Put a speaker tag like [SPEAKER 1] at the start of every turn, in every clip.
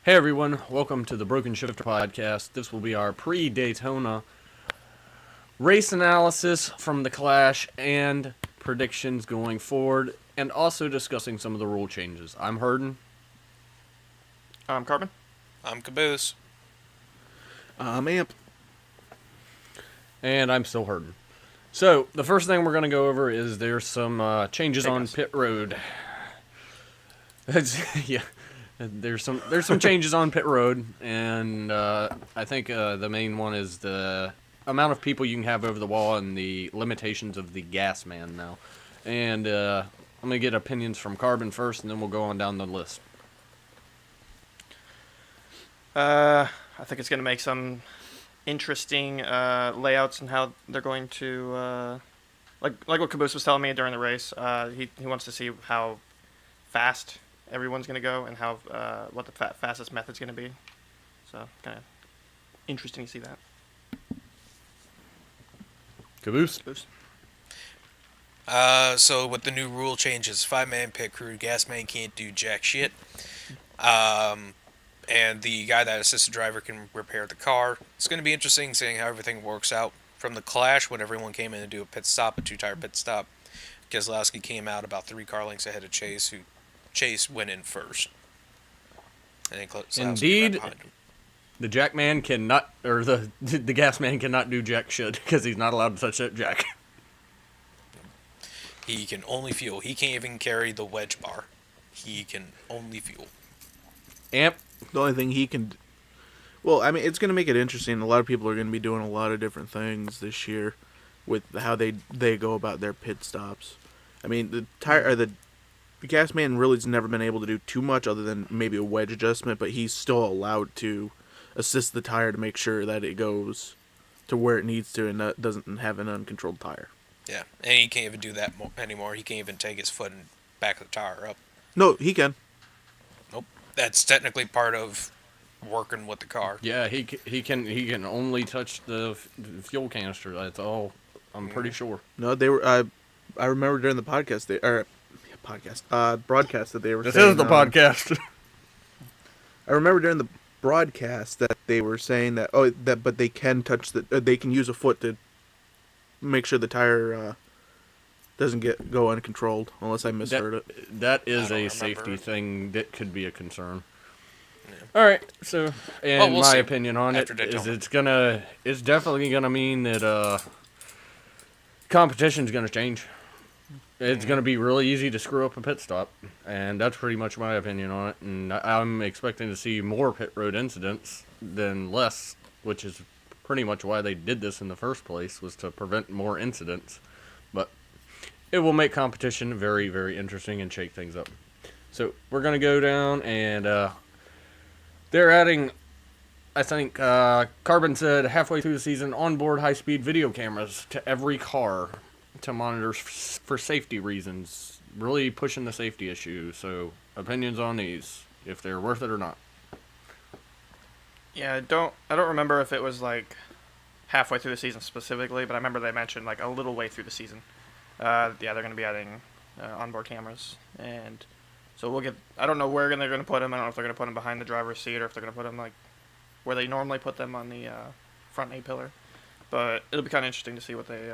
[SPEAKER 1] Hey everyone, welcome to the Broken Shifter podcast. This will be our pre-Daytona race analysis from the Clash and predictions going forward, and also discussing some of the rule changes. I'm Hurdon.
[SPEAKER 2] I'm Carbon.
[SPEAKER 3] I'm Caboose.
[SPEAKER 4] I'm Amp.
[SPEAKER 1] And I'm still Hurdon. So, the first thing we're going to go over is there's some changes on pit road. Yeah. There's some changes on pit road, and I think the main one is the amount of people you can have over the wall and the limitations of the gas man now. And I'm gonna get opinions from Carbon first, and then we'll go on down the list.
[SPEAKER 2] I think it's going to make some interesting layouts and how they're going to like what Caboose was telling me during the race. He wants to see how fast everyone's going to go and how what the fastest method's going to be. So kind of interesting to see that.
[SPEAKER 1] Caboose.
[SPEAKER 3] So with the new rule changes, 5-man pit crew, gas man can't do jack shit. And the guy that assists the driver can repair the car. It's going to be interesting seeing how everything works out. From the Clash, when everyone came in to do a pit stop, a two-tire pit stop, Keselowski came out about 3 car lengths ahead of Chase, who Chase went in first. And then Keselowski
[SPEAKER 1] Indeed,
[SPEAKER 3] right behind him.
[SPEAKER 1] the jack man cannot, or the gas man cannot do jack shit because he's not allowed to touch that jack.
[SPEAKER 3] He can only fuel. He can't even carry the wedge bar. He can only fuel.
[SPEAKER 1] Amp.
[SPEAKER 4] The only thing he can... Well, I mean, it's going to make it interesting. A lot of people are going to be doing a lot of different things this year with how they go about their pit stops. I mean, the gas man really's never been able to do too much other than maybe a wedge adjustment, but he's still allowed to assist the tire to make sure that it goes to where it needs to and doesn't have an uncontrolled tire.
[SPEAKER 3] Yeah, and he can't even do that anymore. He can't even take his foot and back the tire up.
[SPEAKER 4] No, he can.
[SPEAKER 3] Nope. That's technically part of working with the car.
[SPEAKER 1] Yeah, he can only touch the fuel canister. That's all. I'm pretty sure.
[SPEAKER 4] No, they were... I remember during the podcast, broadcast that they were
[SPEAKER 1] This
[SPEAKER 4] saying...
[SPEAKER 1] is the podcast.
[SPEAKER 4] I remember during the broadcast that they were saying that but they can touch they can use a foot to make sure the tire doesn't go uncontrolled, unless I misheard it.
[SPEAKER 1] That is a safety thing that could be a concern. Yeah. All right, so and my opinion on it is it's definitely gonna mean that competition's gonna change. It's going to be really easy to screw up a pit stop, and that's pretty much my opinion on it. And I'm expecting to see more pit road incidents than less, which is pretty much why they did this in the first place, was to prevent more incidents. But it will make competition very, very interesting and shake things up. So we're going to go down, and they're adding, I think, Carbon said halfway through the season, onboard high-speed video cameras to every car to monitor for safety reasons, really pushing the safety issue. So, opinions on these, if they're worth it or not.
[SPEAKER 2] Yeah, I don't remember if it was like halfway through the season specifically, but I remember they mentioned like a little way through the season. They're going to be adding onboard cameras, and so we'll get. I don't know where they're going to put them. I don't know if they're going to put them behind the driver's seat or if they're going to put them like where they normally put them on the front A-pillar. But it'll be kind of interesting to see what they.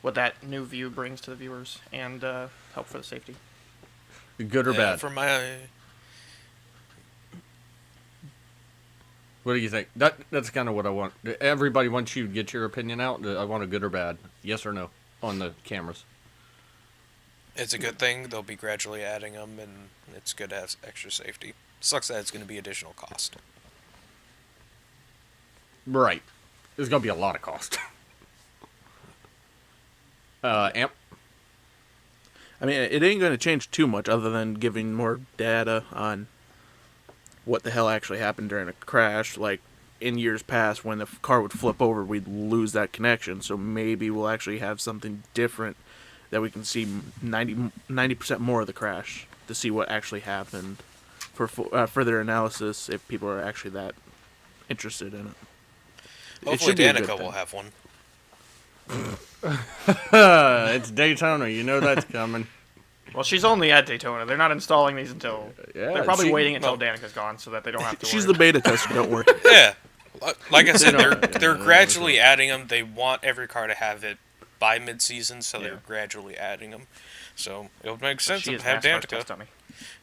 [SPEAKER 2] What that new view brings to the viewers and help for the safety.
[SPEAKER 1] Good or bad?
[SPEAKER 3] For my...
[SPEAKER 1] What do you think? That's kind of what I want. Everybody wants you to get your opinion out. I want a good or bad. Yes or no on the cameras.
[SPEAKER 3] It's a good thing. They'll be gradually adding them, and it's good to have extra safety. Sucks that it's going to be additional cost.
[SPEAKER 1] Right. There's going to be a lot of cost. Amp?
[SPEAKER 4] I mean, it ain't going to change too much other than giving more data on what the hell actually happened during a crash. Like, in years past, when the car would flip over, we'd lose that connection. So maybe we'll actually have something different that we can see 90% more of the crash to see what actually happened for further analysis if people are actually that interested in it.
[SPEAKER 3] Hopefully Danica will have one.
[SPEAKER 1] It's Daytona. You know that's coming.
[SPEAKER 2] Well, she's only at Daytona. They're not installing these until.
[SPEAKER 1] Yeah,
[SPEAKER 2] They're probably
[SPEAKER 1] she-
[SPEAKER 2] waiting until
[SPEAKER 3] well-
[SPEAKER 2] Danica's gone so that they don't have to.
[SPEAKER 4] She's
[SPEAKER 2] worry.
[SPEAKER 4] the beta tester. Don't worry.
[SPEAKER 3] Yeah, like I said,
[SPEAKER 1] know,
[SPEAKER 3] they're gradually adding them. They want every car to have it by mid-season, so
[SPEAKER 2] Yeah.
[SPEAKER 3] they're gradually adding them. So it would make sense
[SPEAKER 2] She
[SPEAKER 3] to
[SPEAKER 2] is
[SPEAKER 3] have
[SPEAKER 2] NASCAR's test
[SPEAKER 3] Danica.
[SPEAKER 2] dummy.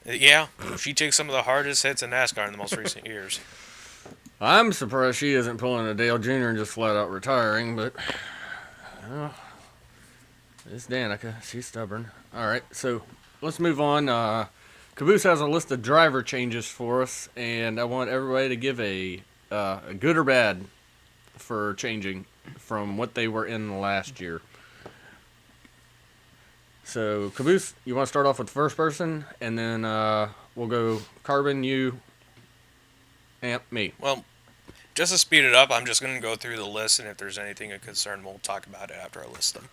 [SPEAKER 3] Yeah, she takes some of the hardest hits in NASCAR in the most recent years.
[SPEAKER 1] I'm surprised she isn't pulling a Dale Jr. and just flat out retiring, but it's Danica. She's stubborn. All right, so let's move on. Caboose has a list of driver changes for us, and I want everybody to give a good or bad for changing from what they were in last year. So, Caboose, you want to start off with the first person, and then we'll go Carbon, you, Amp, me.
[SPEAKER 3] Well, just to speed it up, I'm just going to go through the list, and if there's anything of concern, we'll talk about it after I list them.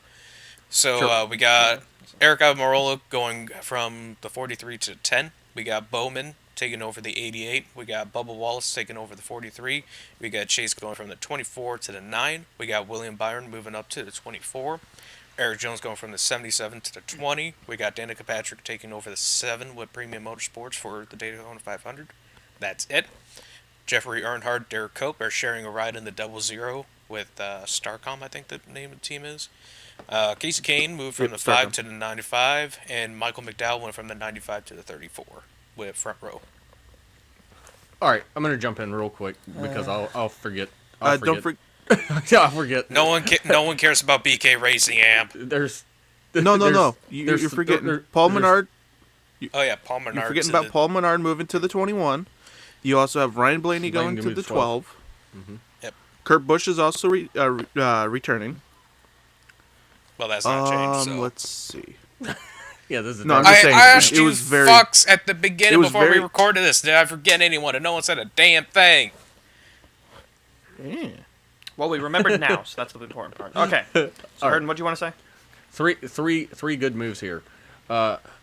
[SPEAKER 3] So
[SPEAKER 4] Sure.
[SPEAKER 3] we got Eric Almirola going from the 43 to 10. We got Bowman taking over the 88. We got Bubba Wallace taking over the 43. We got Chase going from the 24 to the 9. We got William Byron moving up to the 24. Eric Jones going from the 77 to the 20. We got Danica Patrick taking over the 7 with Premium Motorsports for the Daytona 500. That's it. Jeffrey Earnhardt, Derek Cope are sharing a ride in the 00 with Starcom, I think the name of the team is. Casey Kane moved from
[SPEAKER 4] Yep,
[SPEAKER 3] the 5
[SPEAKER 4] Starcom.
[SPEAKER 3] to the 95, and Michael McDowell went from the 95 to the 34 with front row.
[SPEAKER 1] All right, I'm gonna jump in real quick because I'll forget.
[SPEAKER 4] Don't forget.
[SPEAKER 1] Yeah, I'll forget.
[SPEAKER 3] No one cares about BK Racing Amp.
[SPEAKER 1] There's
[SPEAKER 4] No.
[SPEAKER 1] there's-
[SPEAKER 4] You're
[SPEAKER 1] there's-
[SPEAKER 4] forgetting
[SPEAKER 1] there-
[SPEAKER 4] Paul
[SPEAKER 1] there's-
[SPEAKER 4] Menard.
[SPEAKER 3] Oh yeah, Paul Menard.
[SPEAKER 4] You're forgetting
[SPEAKER 3] to
[SPEAKER 4] about
[SPEAKER 3] the-
[SPEAKER 4] Paul Menard moving to the 21. You also have Ryan Blaney going
[SPEAKER 1] Blaney
[SPEAKER 4] to
[SPEAKER 1] to
[SPEAKER 4] the
[SPEAKER 1] the 12.
[SPEAKER 4] 12.
[SPEAKER 3] Yep.
[SPEAKER 4] Kurt Busch is also returning.
[SPEAKER 3] Well, that's not changed. So.
[SPEAKER 4] Let's see.
[SPEAKER 1] Yeah, this is
[SPEAKER 4] No, I'm
[SPEAKER 1] not-
[SPEAKER 4] just saying,
[SPEAKER 3] I asked
[SPEAKER 4] it
[SPEAKER 3] you
[SPEAKER 4] was very-
[SPEAKER 3] fucks at the
[SPEAKER 4] it
[SPEAKER 3] beginning
[SPEAKER 4] was
[SPEAKER 3] before we
[SPEAKER 4] very-
[SPEAKER 3] recorded this. Did I forget anyone? And no one said a damn thing.
[SPEAKER 4] Yeah.
[SPEAKER 2] Well, we remembered now, so that's the important part. Okay. So, Hurdon, what do you want to say?
[SPEAKER 1] three good moves here.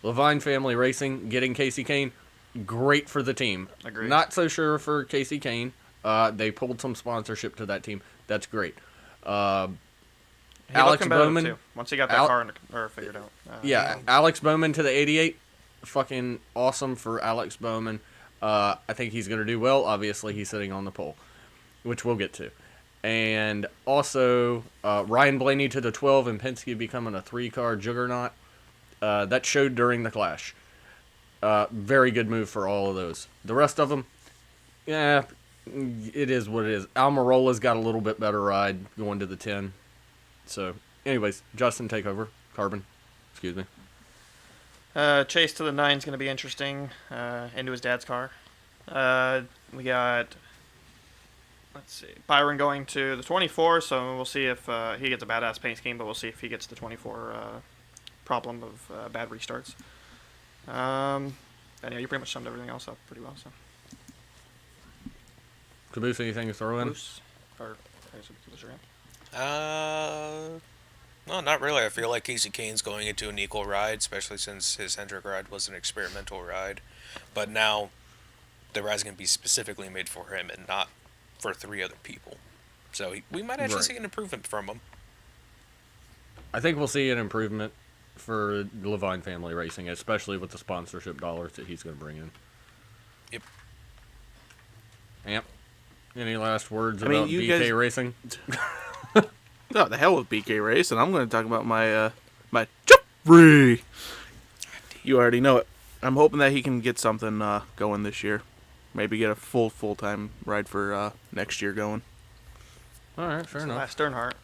[SPEAKER 1] Levine Family Racing getting Casey Kane, great for the team.
[SPEAKER 2] Agreed.
[SPEAKER 1] Not so sure for Casey Kane. They pulled some sponsorship to that team. That's great.
[SPEAKER 2] He looked
[SPEAKER 1] Alex
[SPEAKER 2] competitive,
[SPEAKER 1] Bowman.
[SPEAKER 2] too, once he got that car figured out.
[SPEAKER 1] Yeah, Alex Bowman to the 88. Fucking awesome for Alex Bowman. I think he's going to do well. Obviously, he's sitting on the pole, which we'll get to. And also, Ryan Blaney to the 12 and Penske becoming a 3-car juggernaut. That showed during the Clash. Very good move for all of those. The rest of them, yeah, it is what it is. Almirola's got a little bit better ride going to the 10. So, anyways, Justin, take over. Carbon. Excuse me.
[SPEAKER 2] Chase to the 9 is going to be interesting. Into his dad's car. We got, let's see, Byron going to the 24, so we'll see if he gets a badass paint scheme, but we'll see if he gets the 24 problem of bad restarts. And yeah, you pretty much summed everything else up pretty well. So,
[SPEAKER 1] Caboose, anything to throw in?
[SPEAKER 2] Bruce, or I guess it was your hand.
[SPEAKER 3] No, not really. I feel like Casey Kane's going into an equal ride, especially since his Hendrick ride was an experimental ride. But now, the ride's going to be specifically made for him and not for 3 other people. So we might actually
[SPEAKER 1] Right.
[SPEAKER 3] see an improvement from him.
[SPEAKER 1] I think we'll see an improvement for Levine Family Racing, especially with the sponsorship dollars that he's going to bring in.
[SPEAKER 3] Yep.
[SPEAKER 1] Amp, any last words
[SPEAKER 4] I mean,
[SPEAKER 1] about
[SPEAKER 4] you
[SPEAKER 1] BK
[SPEAKER 4] guys-
[SPEAKER 1] Racing?
[SPEAKER 4] Oh, the hell with BK Race, and I'm going to talk about my my Jeffrey. You already know it. I'm hoping that he can get something going this year. Maybe get a full-time ride for next year going.
[SPEAKER 1] All right, fair
[SPEAKER 2] So
[SPEAKER 1] enough.
[SPEAKER 2] last Sternhardt,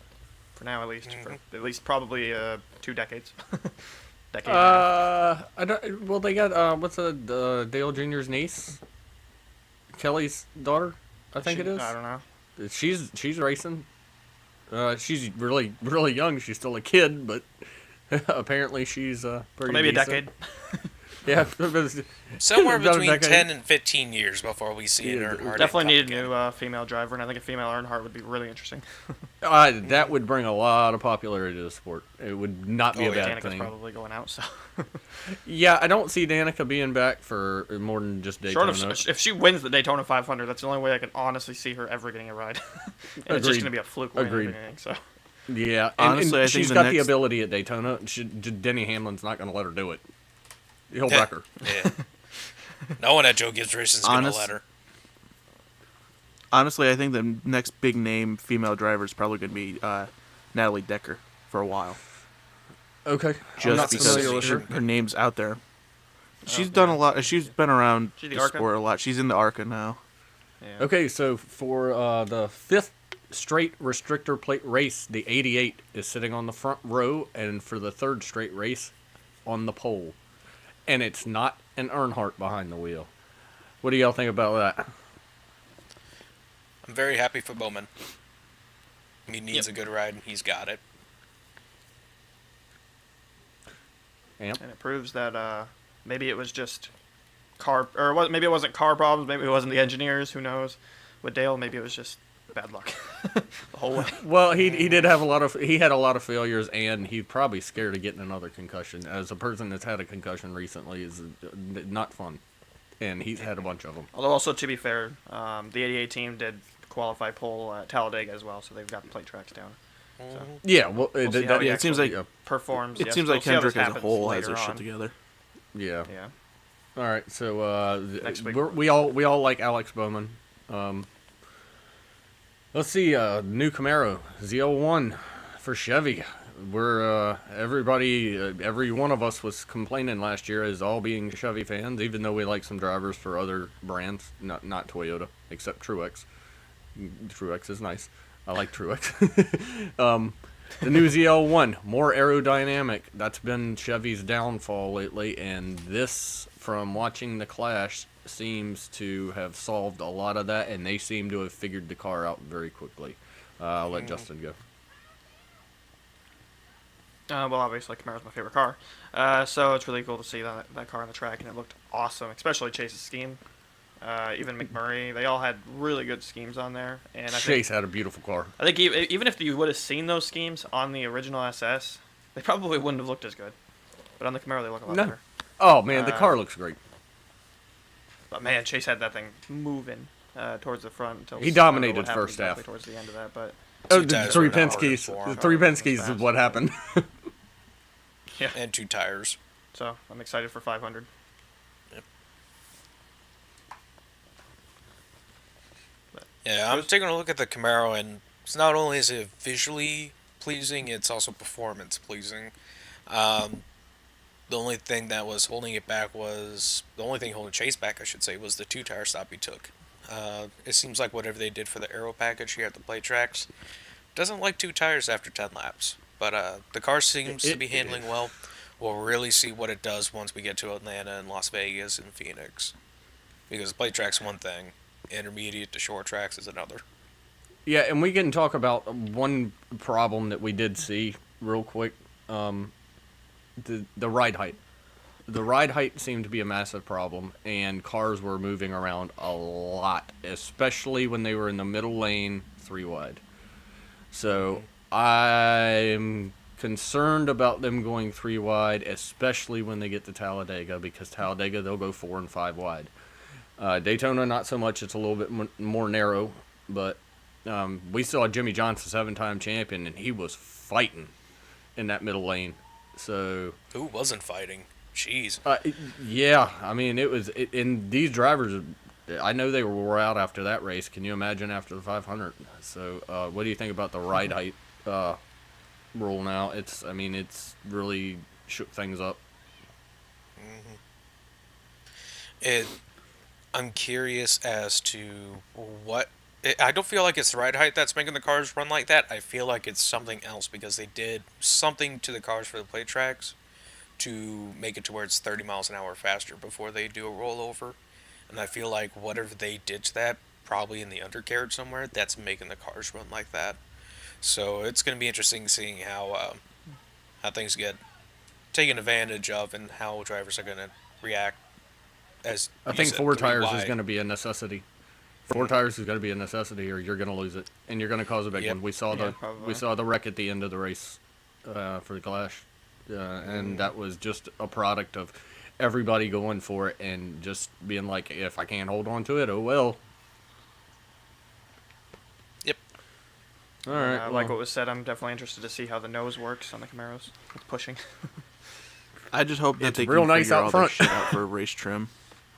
[SPEAKER 2] for now at least, for at least probably 2 decades. Decade.
[SPEAKER 1] I don't. Well, they got what's Dale Jr.'s niece, Kelly's daughter, I think it is.
[SPEAKER 2] I don't know.
[SPEAKER 1] She's racing. She's really young. She's still a kid, but apparently she's pretty.
[SPEAKER 2] Maybe a
[SPEAKER 1] decent.
[SPEAKER 2] decade.
[SPEAKER 1] Yeah,
[SPEAKER 3] Somewhere
[SPEAKER 1] About a
[SPEAKER 3] between
[SPEAKER 1] decade.
[SPEAKER 3] 10 and 15 years before we see an
[SPEAKER 1] Yeah,
[SPEAKER 3] Earnhardt.
[SPEAKER 2] Definitely need a
[SPEAKER 3] again.
[SPEAKER 2] new female driver, and I think a female Earnhardt would be really interesting.
[SPEAKER 1] that would bring a lot of popularity to the sport. It would not be
[SPEAKER 3] Oh,
[SPEAKER 1] a
[SPEAKER 3] yeah.
[SPEAKER 1] bad
[SPEAKER 2] Danica's
[SPEAKER 1] thing.
[SPEAKER 2] probably going out, so.
[SPEAKER 1] Yeah, I don't see Danica being back for more than just
[SPEAKER 2] Short
[SPEAKER 1] Daytona.
[SPEAKER 2] of, if she wins the Daytona 500, that's the only way I can honestly see her ever getting a ride. And it's just
[SPEAKER 1] Agreed.
[SPEAKER 2] going to be a fluke win
[SPEAKER 1] Agreed.
[SPEAKER 2] and everything, so.
[SPEAKER 1] Yeah,
[SPEAKER 4] Honestly, I think
[SPEAKER 1] she's
[SPEAKER 4] the
[SPEAKER 1] got the
[SPEAKER 4] next-
[SPEAKER 1] ability at Daytona. Denny Hamlin's not going to let her do it. He'll wreck her.
[SPEAKER 3] Yeah. No one at Joe Gibbs Racing is going to
[SPEAKER 4] Honest-
[SPEAKER 3] let her.
[SPEAKER 4] Honestly, I think the next big name female driver is probably going to be Natalie Decker for a while.
[SPEAKER 1] Okay.
[SPEAKER 4] Just
[SPEAKER 3] not familiar
[SPEAKER 4] because
[SPEAKER 3] with
[SPEAKER 4] her name's out there. She's
[SPEAKER 2] Okay.
[SPEAKER 4] done a lot. She's been around
[SPEAKER 2] She's the
[SPEAKER 4] the
[SPEAKER 2] ARCA?
[SPEAKER 4] sport a lot. She's in the ARCA now.
[SPEAKER 2] Yeah.
[SPEAKER 1] Okay, so for the 5th straight restrictor plate race, the 88 is sitting on the front row, and for the 3rd straight race, on the pole. And it's not an Earnhardt behind the wheel. What do y'all think about that?
[SPEAKER 3] I'm very happy for Bowman. He needs a good ride, and he's got it.
[SPEAKER 1] Amp?
[SPEAKER 2] And it proves that maybe it was just maybe it wasn't car problems, maybe it wasn't the engineers, who knows. With Dale, maybe it was just bad luck the whole way.
[SPEAKER 1] Well, he did have he had a lot of failures, and he's probably scared of getting another concussion. As a person that's had a concussion recently, is not fun, and he's had a bunch of them.
[SPEAKER 2] Although also, to be fair, the 88 team did qualify pole at Talladega as well, so they've got plate tracks down. So
[SPEAKER 1] Yeah, well,
[SPEAKER 2] we'll see how he
[SPEAKER 4] it seems
[SPEAKER 2] actually
[SPEAKER 4] like
[SPEAKER 2] performs.
[SPEAKER 4] it
[SPEAKER 2] Yes,
[SPEAKER 4] seems
[SPEAKER 2] we'll
[SPEAKER 4] like
[SPEAKER 2] see how
[SPEAKER 4] Kendrick
[SPEAKER 2] this
[SPEAKER 4] as a
[SPEAKER 2] happens
[SPEAKER 4] whole has
[SPEAKER 2] later
[SPEAKER 4] her shit
[SPEAKER 2] on.
[SPEAKER 4] together.
[SPEAKER 1] yeah.
[SPEAKER 2] Yeah.
[SPEAKER 1] All right, so
[SPEAKER 2] Next week.
[SPEAKER 1] we all like Alex Bowman. Let's see, new Camaro Z01 for Chevy. We're every one of us was complaining last year as all being Chevy fans, even though we like some drivers for other brands, not Toyota, except Truex. Truex is nice. I like Truex. The new ZL1, more aerodynamic. That's been Chevy's downfall lately, and this, from watching the Clash, seems to have solved a lot of that, and they seem to have figured the car out very quickly. I'll let Justin go.
[SPEAKER 2] Well, obviously, Camaro's my favorite car. So it's really cool to see that car on the track, and it looked awesome, especially Chase's scheme. Even McMurray, they all had really good schemes on there. And
[SPEAKER 1] Chase had a beautiful car.
[SPEAKER 2] I think even if you would have seen those schemes on the original SS, they probably wouldn't have looked as good. But on the Camaro, they look a lot better.
[SPEAKER 1] Oh, man, the car looks great.
[SPEAKER 2] But man, Chase had that thing moving towards the front until
[SPEAKER 1] He
[SPEAKER 2] I don't know
[SPEAKER 1] dominated
[SPEAKER 2] what happened
[SPEAKER 1] first half.
[SPEAKER 2] exactly towards the end of that. But
[SPEAKER 1] Oh,
[SPEAKER 3] Two
[SPEAKER 1] the
[SPEAKER 3] tires
[SPEAKER 1] three
[SPEAKER 3] were not working
[SPEAKER 1] Penske's.
[SPEAKER 3] for
[SPEAKER 1] The
[SPEAKER 3] him.
[SPEAKER 1] three
[SPEAKER 2] Oh, that's
[SPEAKER 1] Penske's is
[SPEAKER 2] fast.
[SPEAKER 1] what happened.
[SPEAKER 2] yeah,
[SPEAKER 3] And 2 tires.
[SPEAKER 2] so I'm excited for 500.
[SPEAKER 3] Yeah, I'm taking a look at the Camaro, and it's not only is it visually pleasing, it's also performance pleasing. The only thing that was holding it back was the only thing holding Chase back, I should say, was the 2-tire stop he took. It seems like whatever they did for the aero package here at the plate tracks doesn't like 2 tires after 10 laps. But the car seems to be handling well. We'll really see what it does once we get to Atlanta and Las Vegas and Phoenix, because the plate track's one thing. Intermediate to short tracks is another.
[SPEAKER 1] Yeah, and we can talk about one problem that we did see real quick. The ride height. The ride height seemed to be a massive problem, and cars were moving around a lot, especially when they were in the middle lane, 3 wide. So I'm concerned about them going 3 wide, especially when they get to Talladega, because Talladega they'll go 4 and 5 wide. Daytona, not so much. It's a little bit more narrow, but we saw Jimmy Johnson, 7-time champion, and he was fighting in that middle lane. So
[SPEAKER 3] Who wasn't fighting? Jeez.
[SPEAKER 1] yeah, I mean and these drivers, I know they were out after that race. Can you imagine after the 500? So what do you think about the ride height rule now? It's really shook things up.
[SPEAKER 3] I'm curious as to what. I don't feel like it's the ride height that's making the cars run like that. I feel like it's something else, because they did something to the cars for the plate tracks to make it to where it's 30 miles an hour faster before they do a rollover. And I feel like whatever they did to that, probably in the undercarriage somewhere, that's making the cars run like that. So it's going to be interesting seeing how things get taken advantage of and how drivers are going to react. As
[SPEAKER 1] I think 4 tires is going to be a necessity. 4 tires is going to be a necessity, or you're going to lose it, and you're going to cause a big
[SPEAKER 3] Yep.
[SPEAKER 1] one. We saw
[SPEAKER 2] probably.
[SPEAKER 1] the wreck at the end of the race for the Clash, and that was just a product of everybody going for it and just being like, if I can't hold on to it, oh well.
[SPEAKER 3] Yep.
[SPEAKER 1] All right.
[SPEAKER 2] Like what was said, I'm definitely interested to see how the nose works on the Camaros with pushing.
[SPEAKER 4] I just hope that
[SPEAKER 1] It's
[SPEAKER 4] they
[SPEAKER 1] real
[SPEAKER 4] can
[SPEAKER 1] nice
[SPEAKER 4] figure
[SPEAKER 1] out
[SPEAKER 4] all
[SPEAKER 1] front.
[SPEAKER 4] this shit out for race trim.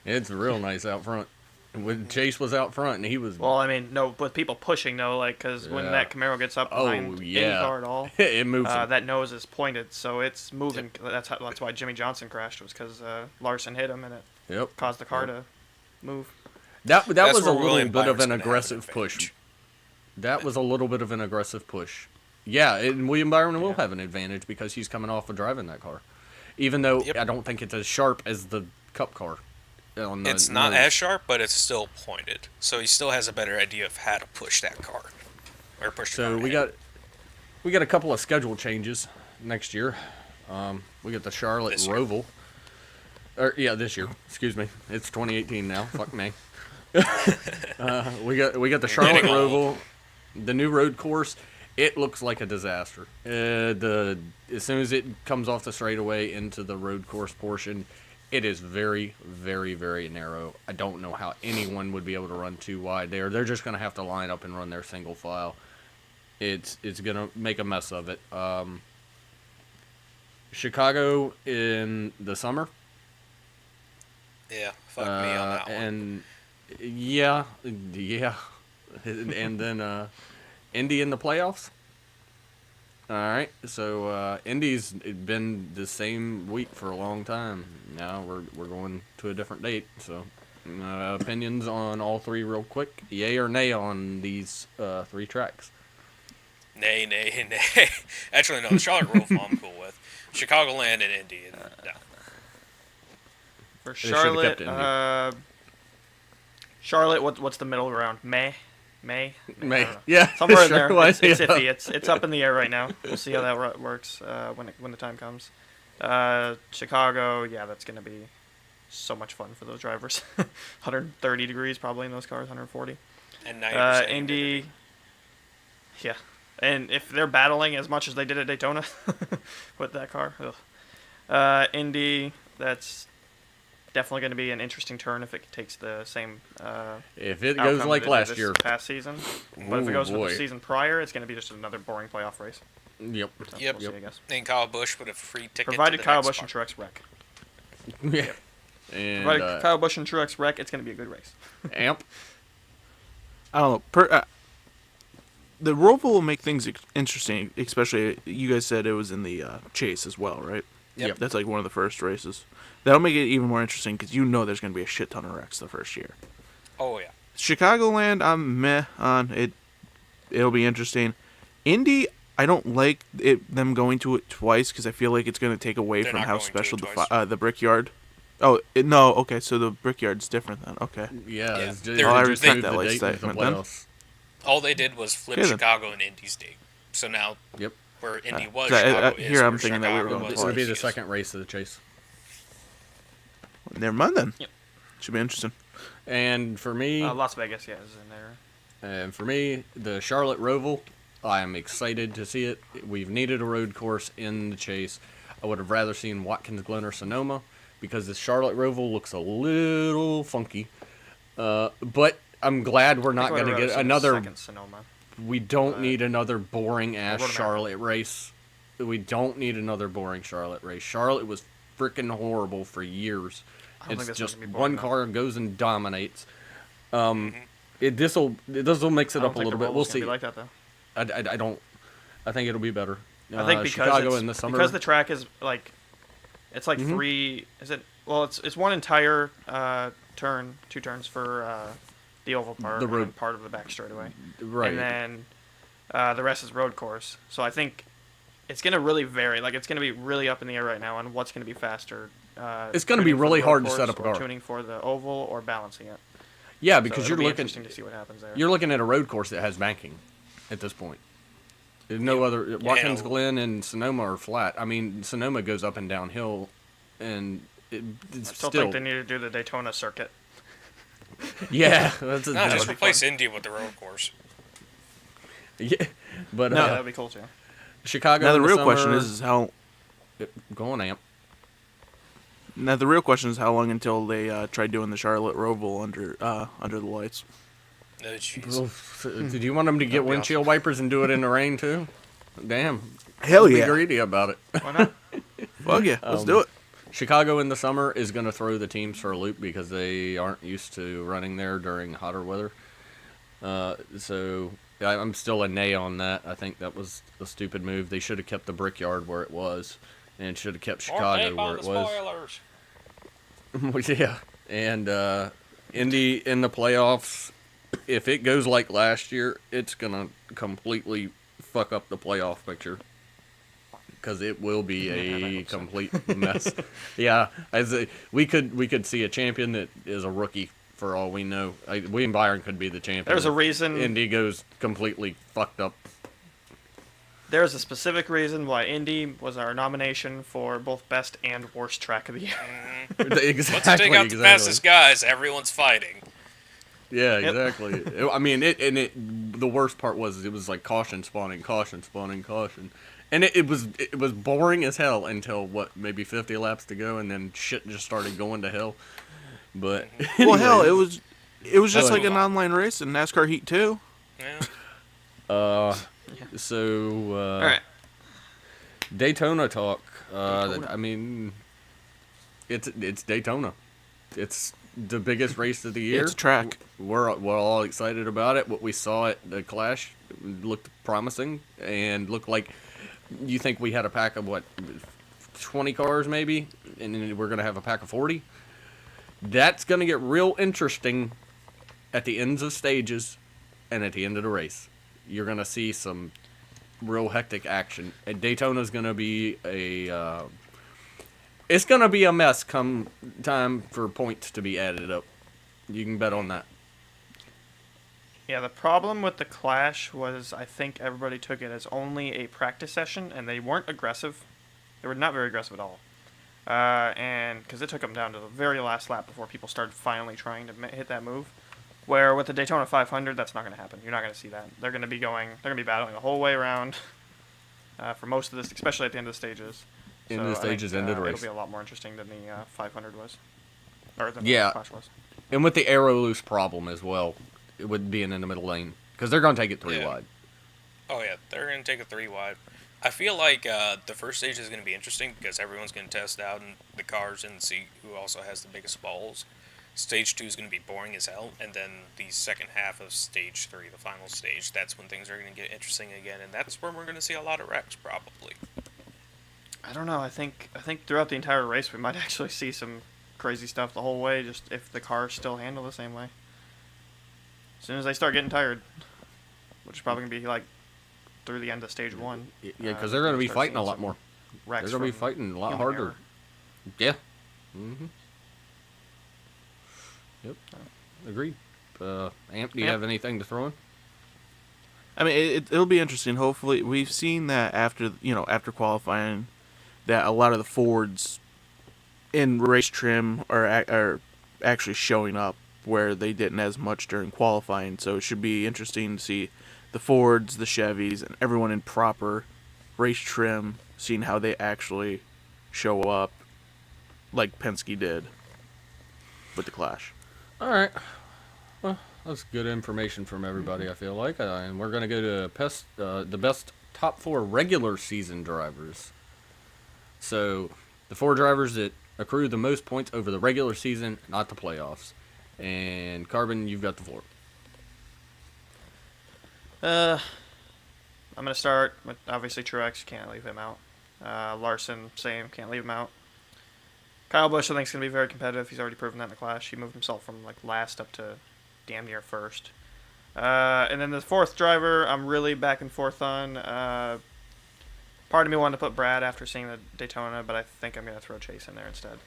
[SPEAKER 1] It's real nice out front. When Chase was out front and he was.
[SPEAKER 2] Well, I mean, no, with people pushing though, like because when
[SPEAKER 1] Yeah.
[SPEAKER 2] that Camaro gets up behind any car at all,
[SPEAKER 1] it moves. him.
[SPEAKER 2] that nose is pointed, so it's moving. That's why Jimmy Johnson crashed, was because Larson hit him and it
[SPEAKER 1] Yep.
[SPEAKER 2] caused the car to move.
[SPEAKER 1] That
[SPEAKER 3] That's
[SPEAKER 1] was a
[SPEAKER 3] where
[SPEAKER 1] little
[SPEAKER 3] William
[SPEAKER 1] bit of
[SPEAKER 3] Byron's
[SPEAKER 1] an
[SPEAKER 3] gonna have
[SPEAKER 1] aggressive push.
[SPEAKER 3] advantage.
[SPEAKER 1] That was a little bit of an aggressive push. Yeah, and William Byron will have an advantage because he's coming off of driving that car. Even though
[SPEAKER 3] Yep.
[SPEAKER 1] I don't think it's as sharp as the Cup car.
[SPEAKER 3] It's not as sharp, but it's still pointed. So he still has a better idea of how to push that car. Or push the
[SPEAKER 1] So
[SPEAKER 3] car
[SPEAKER 1] we
[SPEAKER 3] ahead.
[SPEAKER 1] got a couple of schedule changes next year. We got the Charlotte
[SPEAKER 3] This year.
[SPEAKER 1] Roval. This year. Excuse me. It's 2018 now. Fuck me. We got the Charlotte
[SPEAKER 3] Getting old.
[SPEAKER 1] Roval, the new road course. It looks like a disaster. As soon as it comes off the straightaway into the road course portion, it is very, very, very narrow. I don't know how anyone would be able to run too wide there. They're just going to have to line up and run their single file. It's going to make a mess of it. Chicago in the summer.
[SPEAKER 3] Yeah, fuck me on that one.
[SPEAKER 1] And yeah, and then Indy in the playoffs. All right, so Indy's been the same week for a long time. Now we're going to a different date. So opinions on all three real quick. Yay or nay on these three tracks?
[SPEAKER 3] Nay. Actually, no, the Charlotte Roval I'm cool with. Chicagoland and Indy. No.
[SPEAKER 2] For
[SPEAKER 1] should've
[SPEAKER 2] Charlotte,
[SPEAKER 1] kept it
[SPEAKER 2] Charlotte, what's the middle ground? May.
[SPEAKER 1] May.
[SPEAKER 2] I don't know.
[SPEAKER 1] Yeah,
[SPEAKER 2] Somewhere in
[SPEAKER 1] sure
[SPEAKER 2] there.
[SPEAKER 1] was,
[SPEAKER 2] It's
[SPEAKER 1] yeah.
[SPEAKER 2] iffy. It's up in the air right now. We'll see how that works when the time comes. Chicago, yeah, that's gonna be so much fun for those drivers. 130 degrees probably in those cars, 140.
[SPEAKER 3] And 90%
[SPEAKER 2] Indy, yeah, and if they're battling as much as they did at Daytona with that car, Indy, that's definitely going to be an interesting turn if it takes the same.
[SPEAKER 1] If it
[SPEAKER 2] outcome
[SPEAKER 1] goes like
[SPEAKER 2] that it did
[SPEAKER 1] last
[SPEAKER 2] this
[SPEAKER 1] year,
[SPEAKER 2] past season, but if it
[SPEAKER 1] Ooh,
[SPEAKER 2] goes with
[SPEAKER 1] boy.
[SPEAKER 2] the season prior, it's going to be just another boring playoff race.
[SPEAKER 1] yep,
[SPEAKER 2] So
[SPEAKER 3] Yep.
[SPEAKER 2] we'll see, I guess.
[SPEAKER 3] And Kyle Busch with a free ticket.
[SPEAKER 2] Provided
[SPEAKER 3] to the
[SPEAKER 2] Kyle
[SPEAKER 3] next
[SPEAKER 2] Busch and
[SPEAKER 3] spot.
[SPEAKER 2] Truex wreck.
[SPEAKER 1] yeah, and
[SPEAKER 2] Provided Kyle Busch and Truex wreck, it's going to be a good race.
[SPEAKER 1] Amp.
[SPEAKER 4] I don't know. The Roval will make things interesting, especially you guys said it was in the Chase as well, right?
[SPEAKER 3] Yep.
[SPEAKER 4] That's like one of the first races. That'll make it even more interesting because you know there's going to be a shit ton of wrecks the first year.
[SPEAKER 3] Oh, yeah.
[SPEAKER 4] Chicagoland, I'm meh on it. It'll be interesting. Indy, I don't like them going to it twice because I feel like it's going to take away
[SPEAKER 3] They're
[SPEAKER 4] from
[SPEAKER 3] not
[SPEAKER 4] how
[SPEAKER 3] going to
[SPEAKER 4] special
[SPEAKER 3] it twice.
[SPEAKER 4] the Brickyard. Oh no, okay, so the Brickyard's different then. Okay,
[SPEAKER 1] Yeah,
[SPEAKER 3] Yeah.
[SPEAKER 1] it's just,
[SPEAKER 3] They're- I
[SPEAKER 1] just
[SPEAKER 3] respect
[SPEAKER 1] moved
[SPEAKER 4] that
[SPEAKER 1] the
[SPEAKER 4] late
[SPEAKER 1] date with the
[SPEAKER 4] statement then.
[SPEAKER 1] playoffs.
[SPEAKER 3] All they did was flip
[SPEAKER 4] Okay, then.
[SPEAKER 3] Chicago and Indy's date. So now,
[SPEAKER 1] Yep.
[SPEAKER 3] where Indy was,
[SPEAKER 4] 'cause
[SPEAKER 3] Chicago is.
[SPEAKER 4] here I'm
[SPEAKER 3] where
[SPEAKER 4] thinking that we were
[SPEAKER 3] Chicago
[SPEAKER 4] going
[SPEAKER 3] was,
[SPEAKER 1] This would be
[SPEAKER 3] Indy
[SPEAKER 1] the
[SPEAKER 3] is.
[SPEAKER 1] second race of the Chase.
[SPEAKER 4] never mind then.
[SPEAKER 2] Yep.
[SPEAKER 4] Should be interesting.
[SPEAKER 1] And for me,
[SPEAKER 2] Las Vegas, yeah, is in there.
[SPEAKER 1] the Charlotte Roval, I am excited to see it. We've needed a road course in the Chase. I would have rather seen Watkins Glen or Sonoma because the Charlotte Roval looks a little funky. But I'm glad we're not going to get another.
[SPEAKER 2] Second Sonoma.
[SPEAKER 1] We don't need another boring ass
[SPEAKER 2] Road America.
[SPEAKER 1] Charlotte race. We don't need another boring Charlotte race. Charlotte was freaking horrible for years.
[SPEAKER 2] I don't think
[SPEAKER 1] It's
[SPEAKER 2] this one's
[SPEAKER 1] just
[SPEAKER 2] gonna be boring,
[SPEAKER 1] one
[SPEAKER 2] though.
[SPEAKER 1] car goes and dominates. This will mix it
[SPEAKER 2] I don't
[SPEAKER 1] up a
[SPEAKER 2] think
[SPEAKER 1] little
[SPEAKER 2] the
[SPEAKER 1] bit.
[SPEAKER 2] Roval's
[SPEAKER 1] We'll
[SPEAKER 2] gonna
[SPEAKER 1] see.
[SPEAKER 2] be like that though.
[SPEAKER 1] I don't. I think it'll be better.
[SPEAKER 2] I think because
[SPEAKER 1] Chicago
[SPEAKER 2] it's,
[SPEAKER 1] in the summer.
[SPEAKER 2] because the track is like, it's like
[SPEAKER 1] Mhm.
[SPEAKER 2] three. Is it? Well, it's one entire turn, two turns for the oval part,
[SPEAKER 1] The road-
[SPEAKER 2] and part of the back straightaway,
[SPEAKER 1] right.
[SPEAKER 2] and then the rest is road course. So I think it's gonna really vary. Like it's gonna be really up in the air right now on what's gonna be faster.
[SPEAKER 1] It's gonna be
[SPEAKER 2] tuning for
[SPEAKER 1] really
[SPEAKER 2] the road
[SPEAKER 1] hard to set
[SPEAKER 2] course
[SPEAKER 1] up a
[SPEAKER 2] or
[SPEAKER 1] car.
[SPEAKER 2] Tuning for the oval or balancing it.
[SPEAKER 1] Yeah,
[SPEAKER 2] So
[SPEAKER 1] because
[SPEAKER 2] it'll
[SPEAKER 1] you're
[SPEAKER 2] be
[SPEAKER 1] looking.
[SPEAKER 2] interesting to see what happens there.
[SPEAKER 1] You're looking at a road course that has banking at this point. There's no other. Watkins
[SPEAKER 3] no-
[SPEAKER 1] Glen and Sonoma are flat. I mean, Sonoma goes up and downhill, and
[SPEAKER 2] I
[SPEAKER 1] it's
[SPEAKER 2] still think they need to do the Daytona circuit.
[SPEAKER 1] yeah, that's a,
[SPEAKER 3] No, just
[SPEAKER 2] be
[SPEAKER 3] replace
[SPEAKER 2] fun.
[SPEAKER 3] Indy with the road course.
[SPEAKER 1] yeah. But
[SPEAKER 2] Yeah, that'd be cool too.
[SPEAKER 1] Chicago.
[SPEAKER 4] Now the
[SPEAKER 1] in
[SPEAKER 4] real
[SPEAKER 1] summer-
[SPEAKER 4] question is how.
[SPEAKER 1] Go on, Amp.
[SPEAKER 4] Now the real question is how long until they try doing the Charlotte Roval under the lights.
[SPEAKER 3] No, jeez.
[SPEAKER 1] Did you want them to get
[SPEAKER 2] That'd be
[SPEAKER 1] windshield wipers and do it in the rain too? Damn.
[SPEAKER 4] Hell
[SPEAKER 1] Be
[SPEAKER 4] yeah!
[SPEAKER 1] greedy about it.
[SPEAKER 2] Why not?
[SPEAKER 4] Fuck yeah! Let's
[SPEAKER 1] Um,
[SPEAKER 4] do it.
[SPEAKER 1] Chicago in the summer is going to throw the teams for a loop because they aren't used to running there during hotter weather. So I'm still a nay on that. I think that was a stupid move. They should have kept the Brickyard where it was, and should have kept Chicago where it was.
[SPEAKER 3] Spoilers.
[SPEAKER 1] Yeah, and Indy in the playoffs. If it goes like last year, it's gonna completely fuck up the playoff picture. Because it will be a complete mess. Yeah, we could see a champion that is a rookie for all we know. William Byron could be the champion.
[SPEAKER 2] There's a reason.
[SPEAKER 1] Indy goes completely fucked up.
[SPEAKER 2] There's a specific reason why Indy was our nomination for both best and worst track of the year.
[SPEAKER 1] Exactly.
[SPEAKER 3] Once you take out the fastest guys, everyone's fighting.
[SPEAKER 1] Yeah, exactly. I mean, the worst part was it was like caution spawning, caution. And it was boring as hell until, maybe 50 laps to go, and then shit just started going to hell. But
[SPEAKER 4] well, hell, it was just like an online race in NASCAR Heat 2.
[SPEAKER 3] Yeah.
[SPEAKER 1] So,
[SPEAKER 2] All right.
[SPEAKER 1] Daytona talk. I mean, it's Daytona. It's the biggest race of the year.
[SPEAKER 4] It's a track.
[SPEAKER 1] We're all excited about it. What we saw at the Clash looked promising and looked like you think we had a pack of 20 cars maybe, and then we're gonna have a pack of 40. That's gonna get real interesting at the ends of stages and at the end of the race. You're gonna see some real hectic action. And Daytona's gonna be it's gonna be a mess come time for points to be added up. You can bet on that.
[SPEAKER 2] Yeah, the problem with the Clash was I think everybody took it as only a practice session, and they weren't aggressive. They were not very aggressive at all. And because it took them down to the very last lap before people started finally trying to hit that move. Where with the Daytona 500, that's not going to happen. You're not going to see that. They're going to be battling the whole way around for most of this, especially at the end of the stages.
[SPEAKER 1] End of the stages, end of the race.
[SPEAKER 2] It'll be a lot more interesting than the 500 was, or than
[SPEAKER 1] Yeah.
[SPEAKER 2] the Clash was.
[SPEAKER 1] And with the arrow loose problem as well, it would be in the middle lane because they're going to take it 3 wide.
[SPEAKER 3] Oh yeah, they're going to take it 3 wide. I feel like the first stage is going to be interesting because everyone's going to test out the cars and see who also has the biggest balls. Stage 2 is going to be boring as hell, and then the second half of Stage 3, the final stage, that's when things are going to get interesting again, and that's where we're going to see a lot of wrecks, probably.
[SPEAKER 2] I don't know. I think throughout the entire race we might actually see some crazy stuff the whole way, just if the cars still handle the same way. As soon as they start getting tired, which is probably going to be like through the end of Stage 1.
[SPEAKER 1] Yeah, because they're going to be fighting a lot more. They're going to be fighting a lot harder.
[SPEAKER 2] Error.
[SPEAKER 1] Yeah. Mm-hmm. Yep. Agreed. Amp, do you have anything to throw in?
[SPEAKER 4] I mean, it'll be interesting. Hopefully, we've seen that after qualifying, that a lot of the Fords in race trim are actually showing up where they didn't as much during qualifying. So it should be interesting to see the Fords, the Chevys, and everyone in proper race trim, seeing how they actually show up, like Penske did with the Clash.
[SPEAKER 1] All right. Well, that's good information from everybody, I feel like. And we're going to go to the best top 4 regular season drivers. So, the 4 drivers that accrue the most points over the regular season, not the playoffs. And, Carbon, you've got the floor.
[SPEAKER 2] I'm going to start with, obviously, Truex. Can't leave him out. Larson, same. Can't leave him out. Kyle Busch, I think, is going to be very competitive. He's already proven that in the Clash. He moved himself from last up to damn near first. And then the 4th driver, I'm really back and forth on. Part of me wanted to put Brad after seeing the Daytona, but I think I'm going to throw Chase in there instead.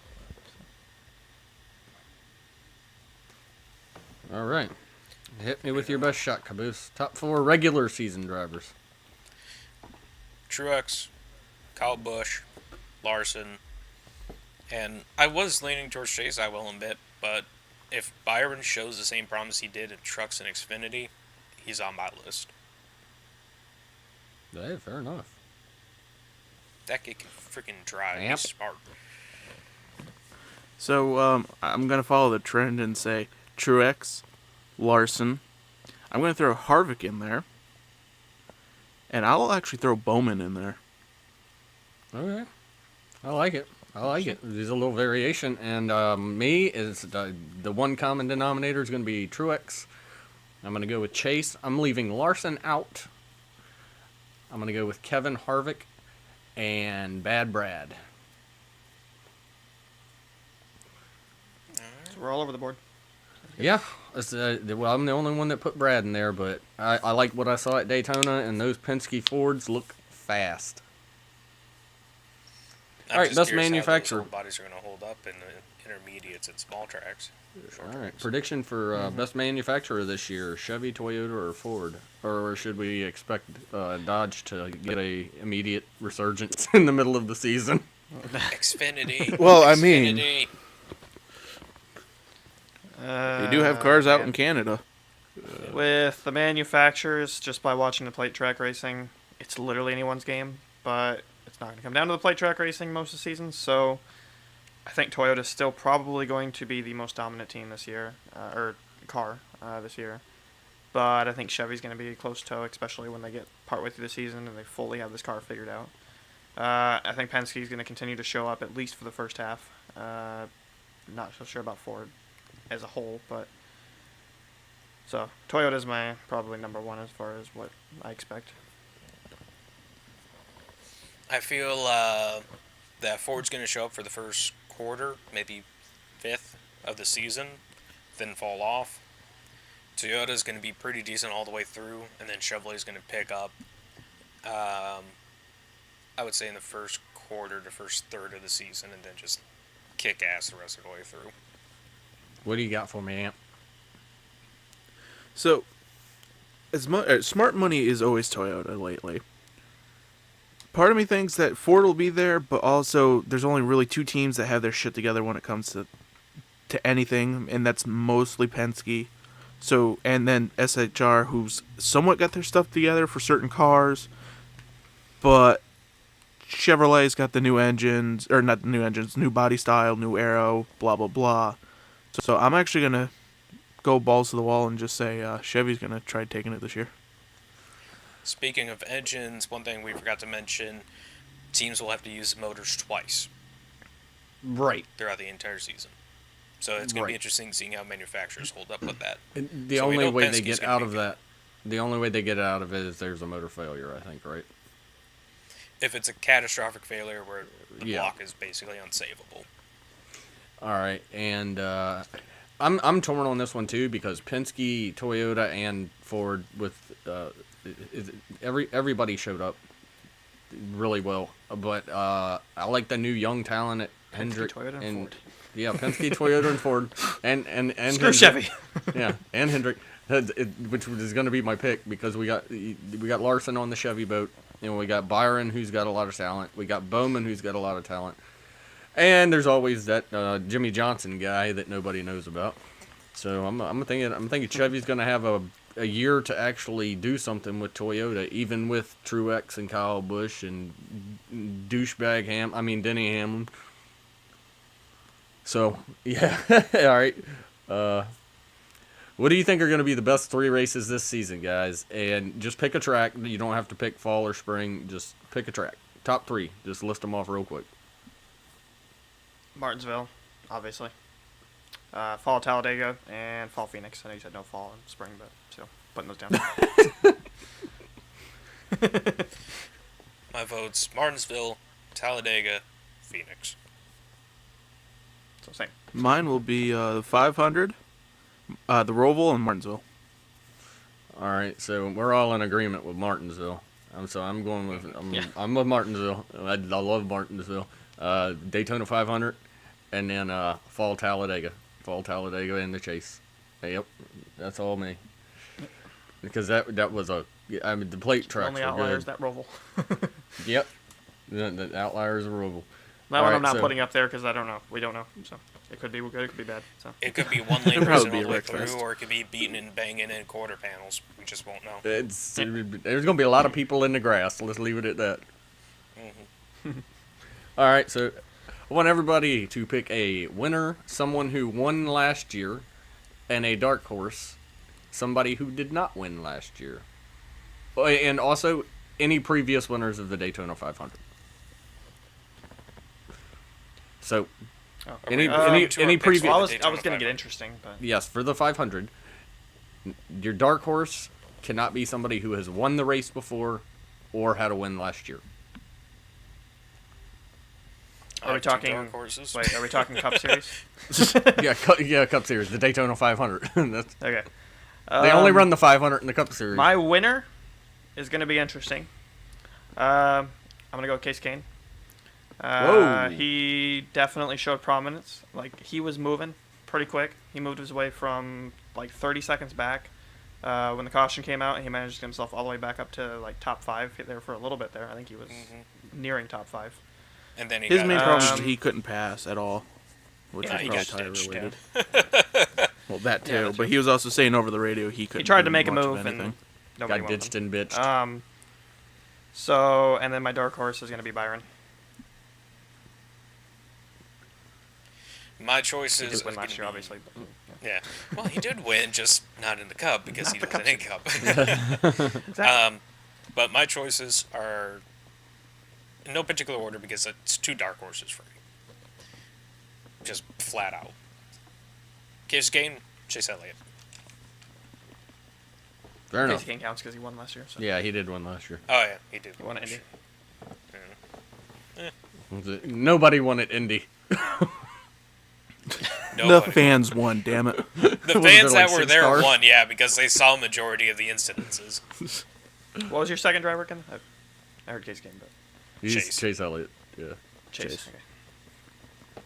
[SPEAKER 1] All right. Hit me with your best shot, Caboose. Top 4 regular season drivers.
[SPEAKER 3] Truex, Kyle Busch, Larson, and I was leaning towards Chase, I will admit, but if Byron shows the same promise he did in Trucks and Xfinity, he's on my list.
[SPEAKER 1] Hey, fair enough.
[SPEAKER 3] That kid can freaking drive.
[SPEAKER 1] Yep.
[SPEAKER 3] He's smart.
[SPEAKER 4] So I'm going to follow the trend and say Truex, Larson. I'm going to throw Harvick in there. And I'll actually throw Bowman in there.
[SPEAKER 1] Okay. I like it. I like it. There's a little variation, and me is the one common denominator is going to be Truex. I'm going to go with Chase. I'm leaving Larson out. I'm going to go with Kevin Harvick and Bad Brad.
[SPEAKER 2] So we're all over the board.
[SPEAKER 1] Yeah, well, I'm the only one that put Brad in there, but I like what I saw at Daytona, and those Penske Fords look fast. All right, best manufacturer.
[SPEAKER 3] Bodies are going to hold up in the intermediates and small tracks.
[SPEAKER 1] All right, prediction for best manufacturer this year: Chevy, Toyota, or Ford, or should we expect Dodge to get a immediate resurgence in the middle of the season?
[SPEAKER 3] Xfinity.
[SPEAKER 4] Well, I mean,
[SPEAKER 3] Xfinity.
[SPEAKER 4] they do have cars out in Canada.
[SPEAKER 2] With the manufacturers, just by watching the plate track racing, it's literally anyone's game, but it's not going to come down to the plate track racing most of the season, so I think Toyota's still probably going to be the most dominant team this year, or car this year. But I think Chevy's going to be a close toe, especially when they get partway through the season and they fully have this car figured out. I think Penske's going to continue to show up at least for the first half. Not so sure about Ford as a whole, but so Toyota's my probably number one as far as what I expect.
[SPEAKER 3] I feel that Ford's going to show up for the first quarter, maybe fifth of the season, then fall off. Toyota's going to be pretty decent all the way through, and then Chevrolet's going to pick up, I would say, in the first quarter to first third of the season, and then just kick ass the rest of the way through.
[SPEAKER 1] What do you got for me, Amp?
[SPEAKER 4] So, smart money is always Toyota lately. Part of me thinks that Ford will be there, but also there's only really two teams that have their shit together when it comes to anything, and that's mostly Penske. So, and then SHR, who's somewhat got their stuff together for certain cars, but Chevrolet's got the new engines, or not the new engines, new body style, new aero, blah, blah, blah. So I'm actually going to go balls to the wall and just say Chevy's going to try taking it this year.
[SPEAKER 3] Speaking of engines, one thing we forgot to mention, teams will have to use motors twice
[SPEAKER 1] Right.
[SPEAKER 3] throughout the entire season. So it's going to be interesting seeing how manufacturers hold up with that.
[SPEAKER 1] The
[SPEAKER 3] So we
[SPEAKER 1] only
[SPEAKER 3] know
[SPEAKER 1] way
[SPEAKER 3] Penske's
[SPEAKER 1] they get
[SPEAKER 3] gonna
[SPEAKER 1] out
[SPEAKER 3] be
[SPEAKER 1] of
[SPEAKER 3] good.
[SPEAKER 1] that, the only way they get out of it is there's a motor failure, I think, right?
[SPEAKER 3] If it's a catastrophic failure where the
[SPEAKER 1] Yeah.
[SPEAKER 3] block is basically unsavable.
[SPEAKER 1] All right, and I'm torn on this one too because Penske, Toyota, and Ford with everybody showed up really well, but I like the new young talent at Hendrick
[SPEAKER 2] Toyota, and Ford.
[SPEAKER 1] Yeah, Penske, Toyota, and Ford, and
[SPEAKER 2] Screw
[SPEAKER 1] Hendrick.
[SPEAKER 2] Chevy.
[SPEAKER 1] Yeah, and Hendrick, which is going to be my pick because we got Larson on the Chevy boat. You know, we got Byron, who's got a lot of talent. We got Bowman, who's got a lot of talent. And there's always that Jimmy Johnson guy that nobody knows about. So I'm thinking Chevy's going to have a year to actually do something with Toyota, even with Truex and Kyle Busch and douchebag Denny Hamlin. So yeah, all right. What do you think are going to be the best 3 races this season, guys? And just pick a track. You don't have to pick fall or spring. Just pick a track. Top 3. Just list them off real quick.
[SPEAKER 2] Martinsville, obviously. Fall Talladega and Fall Phoenix. I know you said no fall and spring, but still putting those down.
[SPEAKER 3] My vote's Martinsville, Talladega, Phoenix.
[SPEAKER 2] So same.
[SPEAKER 4] Mine will be the 500, the Roval, and Martinsville.
[SPEAKER 1] All right, so we're all in agreement with Martinsville. I'm going with I'm with Martinsville. I love Martinsville. Daytona 500, and then Fall Talladega in the Chase. Yep, that's all me. Because that was the plate tracks
[SPEAKER 2] Only
[SPEAKER 1] were
[SPEAKER 2] outliers
[SPEAKER 1] good.
[SPEAKER 2] that Roval.
[SPEAKER 1] Yep, the outliers are Roval.
[SPEAKER 2] That
[SPEAKER 1] All
[SPEAKER 2] one
[SPEAKER 1] right,
[SPEAKER 2] I'm not
[SPEAKER 1] so-
[SPEAKER 2] putting up there because I don't know. We don't know. So it could be good, it could be bad. So
[SPEAKER 3] It could be one lane
[SPEAKER 4] It'll
[SPEAKER 3] racing
[SPEAKER 4] probably
[SPEAKER 3] all
[SPEAKER 4] be
[SPEAKER 3] the
[SPEAKER 4] a
[SPEAKER 3] way
[SPEAKER 4] wreck
[SPEAKER 3] through,
[SPEAKER 4] fest.
[SPEAKER 3] or it could be beating and banging in quarter panels. We just won't know.
[SPEAKER 1] There's going to be a lot of people in the grass. Let's leave it at that. All right, so I want everybody to pick a winner, someone who won last year, and a dark horse, somebody who did not win last year. And also any previous winners of the Daytona 500. So
[SPEAKER 2] Oh,
[SPEAKER 1] Any-
[SPEAKER 2] okay.
[SPEAKER 1] any-
[SPEAKER 3] Two
[SPEAKER 1] any
[SPEAKER 3] more picks
[SPEAKER 1] previous-
[SPEAKER 3] for
[SPEAKER 2] Well,
[SPEAKER 3] the
[SPEAKER 2] I was
[SPEAKER 3] Daytona
[SPEAKER 2] going to get
[SPEAKER 3] 500.
[SPEAKER 2] interesting, but
[SPEAKER 1] yes, for the 500, your dark horse cannot be somebody who has won the race before or had a win last year.
[SPEAKER 3] I
[SPEAKER 2] are we
[SPEAKER 3] have two
[SPEAKER 2] talking?
[SPEAKER 3] dark horses.
[SPEAKER 2] Wait, are we talking Cup Series?
[SPEAKER 1] Yeah, Cup Series, the Daytona 500. That's,
[SPEAKER 2] Okay.
[SPEAKER 1] they only run the 500 in the Cup Series.
[SPEAKER 2] My winner is going to be interesting. I'm going to go with Case Kane.
[SPEAKER 1] Whoa.
[SPEAKER 2] He definitely showed prominence. Like, he was moving pretty quick. He moved his way from, like, 30 seconds back. When the caution came out, he managed to get himself all the way back up to, like, top 5 there for a little bit there. I think he was nearing top 5.
[SPEAKER 3] And then he
[SPEAKER 4] His
[SPEAKER 3] got
[SPEAKER 4] main problem is
[SPEAKER 2] Um,
[SPEAKER 4] he couldn't pass at all, which
[SPEAKER 3] Yeah,
[SPEAKER 4] is
[SPEAKER 3] he
[SPEAKER 4] probably
[SPEAKER 3] got
[SPEAKER 4] tire
[SPEAKER 3] ditched,
[SPEAKER 4] related.
[SPEAKER 3] yeah.
[SPEAKER 4] Well, that too.
[SPEAKER 2] Yeah, that
[SPEAKER 4] but
[SPEAKER 2] too.
[SPEAKER 4] he was also saying over the radio he couldn't.
[SPEAKER 2] He tried
[SPEAKER 4] do
[SPEAKER 2] to make a
[SPEAKER 4] much of
[SPEAKER 2] move, and
[SPEAKER 4] anything.
[SPEAKER 2] nobody
[SPEAKER 1] Got
[SPEAKER 2] wanted
[SPEAKER 1] ditched
[SPEAKER 2] him.
[SPEAKER 1] and bitched.
[SPEAKER 2] So, and then my dark horse is going to be Byron.
[SPEAKER 3] My choice
[SPEAKER 2] He
[SPEAKER 3] is
[SPEAKER 2] did win
[SPEAKER 3] gonna
[SPEAKER 2] last year,
[SPEAKER 3] be-
[SPEAKER 2] obviously. But,
[SPEAKER 3] Yeah. Well, he did win, just not in the Cup because
[SPEAKER 2] Not
[SPEAKER 3] he
[SPEAKER 2] the
[SPEAKER 3] wasn't in Cup.
[SPEAKER 2] Exactly.
[SPEAKER 3] But my choices are in no particular order because it's two dark horses for me. Just flat out. Case Kane, Chase Elliott.
[SPEAKER 1] Fair
[SPEAKER 2] Case
[SPEAKER 1] enough.
[SPEAKER 2] Kane counts because he won last year. So.
[SPEAKER 1] Yeah, he did win last year.
[SPEAKER 3] Oh yeah, he did.
[SPEAKER 2] He won at Indy.
[SPEAKER 1] Nobody won at Indy.
[SPEAKER 4] The
[SPEAKER 3] Nobody.
[SPEAKER 4] fans won. Damn it.
[SPEAKER 3] The
[SPEAKER 1] there,
[SPEAKER 3] fans
[SPEAKER 1] like,
[SPEAKER 3] that were
[SPEAKER 1] 6
[SPEAKER 3] there
[SPEAKER 1] cars?
[SPEAKER 3] won, yeah, because they saw a majority of the incidences.
[SPEAKER 2] What was your second driver again? I heard Case Kane, but
[SPEAKER 1] He's
[SPEAKER 3] Chase.
[SPEAKER 1] Chase Elliott. Yeah.
[SPEAKER 2] Chase.
[SPEAKER 4] Chase.
[SPEAKER 2] Okay.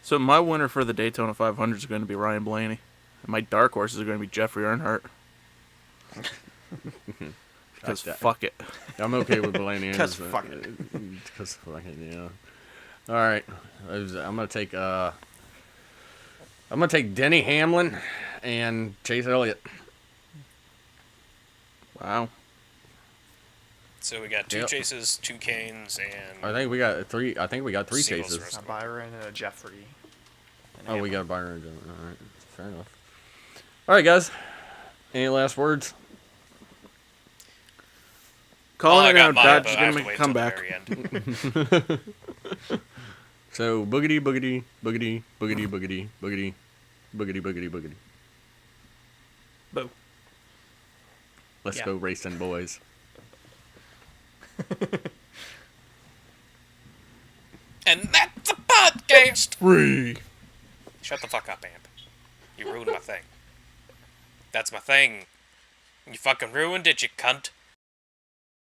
[SPEAKER 4] So my winner for the Daytona 500 is going to be Ryan Blaney. And my dark horses are going to be Jeffrey Earnhardt. Because
[SPEAKER 1] that.
[SPEAKER 4] fuck it.
[SPEAKER 1] I'm okay with Blaney.
[SPEAKER 2] 'Cause fuck it.
[SPEAKER 1] Because fucking, yeah. All right. I'm gonna take Denny Hamlin and Chase Elliott.
[SPEAKER 4] Wow.
[SPEAKER 3] So we got two
[SPEAKER 1] Yep.
[SPEAKER 3] Chases, two Canes, and
[SPEAKER 1] I think we got 3. I think we got 3
[SPEAKER 3] Singles
[SPEAKER 1] Chases.
[SPEAKER 3] rest.
[SPEAKER 2] Byron and Jeffrey. And
[SPEAKER 1] Oh, we
[SPEAKER 2] Hamlin.
[SPEAKER 1] got Byron. All right. Fair enough. All right, guys. Any last words?
[SPEAKER 4] Calling
[SPEAKER 3] I
[SPEAKER 4] it
[SPEAKER 3] got
[SPEAKER 4] out,
[SPEAKER 3] mine,
[SPEAKER 4] Dodge
[SPEAKER 3] but
[SPEAKER 4] is
[SPEAKER 3] I
[SPEAKER 4] going
[SPEAKER 3] have
[SPEAKER 4] to
[SPEAKER 3] to
[SPEAKER 4] make
[SPEAKER 3] wait
[SPEAKER 4] a
[SPEAKER 3] till the
[SPEAKER 4] comeback.
[SPEAKER 3] very end.
[SPEAKER 1] So boogity, boogity, boogity, boogity, boogity, boogity, boogity, boogity, boogity.
[SPEAKER 2] Boo.
[SPEAKER 1] Let's
[SPEAKER 2] Yeah.
[SPEAKER 1] go racing, boys.
[SPEAKER 3] And that's the podcast.
[SPEAKER 1] Free.
[SPEAKER 3] Shut the fuck up, Amp. You ruined my thing. That's my thing. You fucking ruined it, you cunt.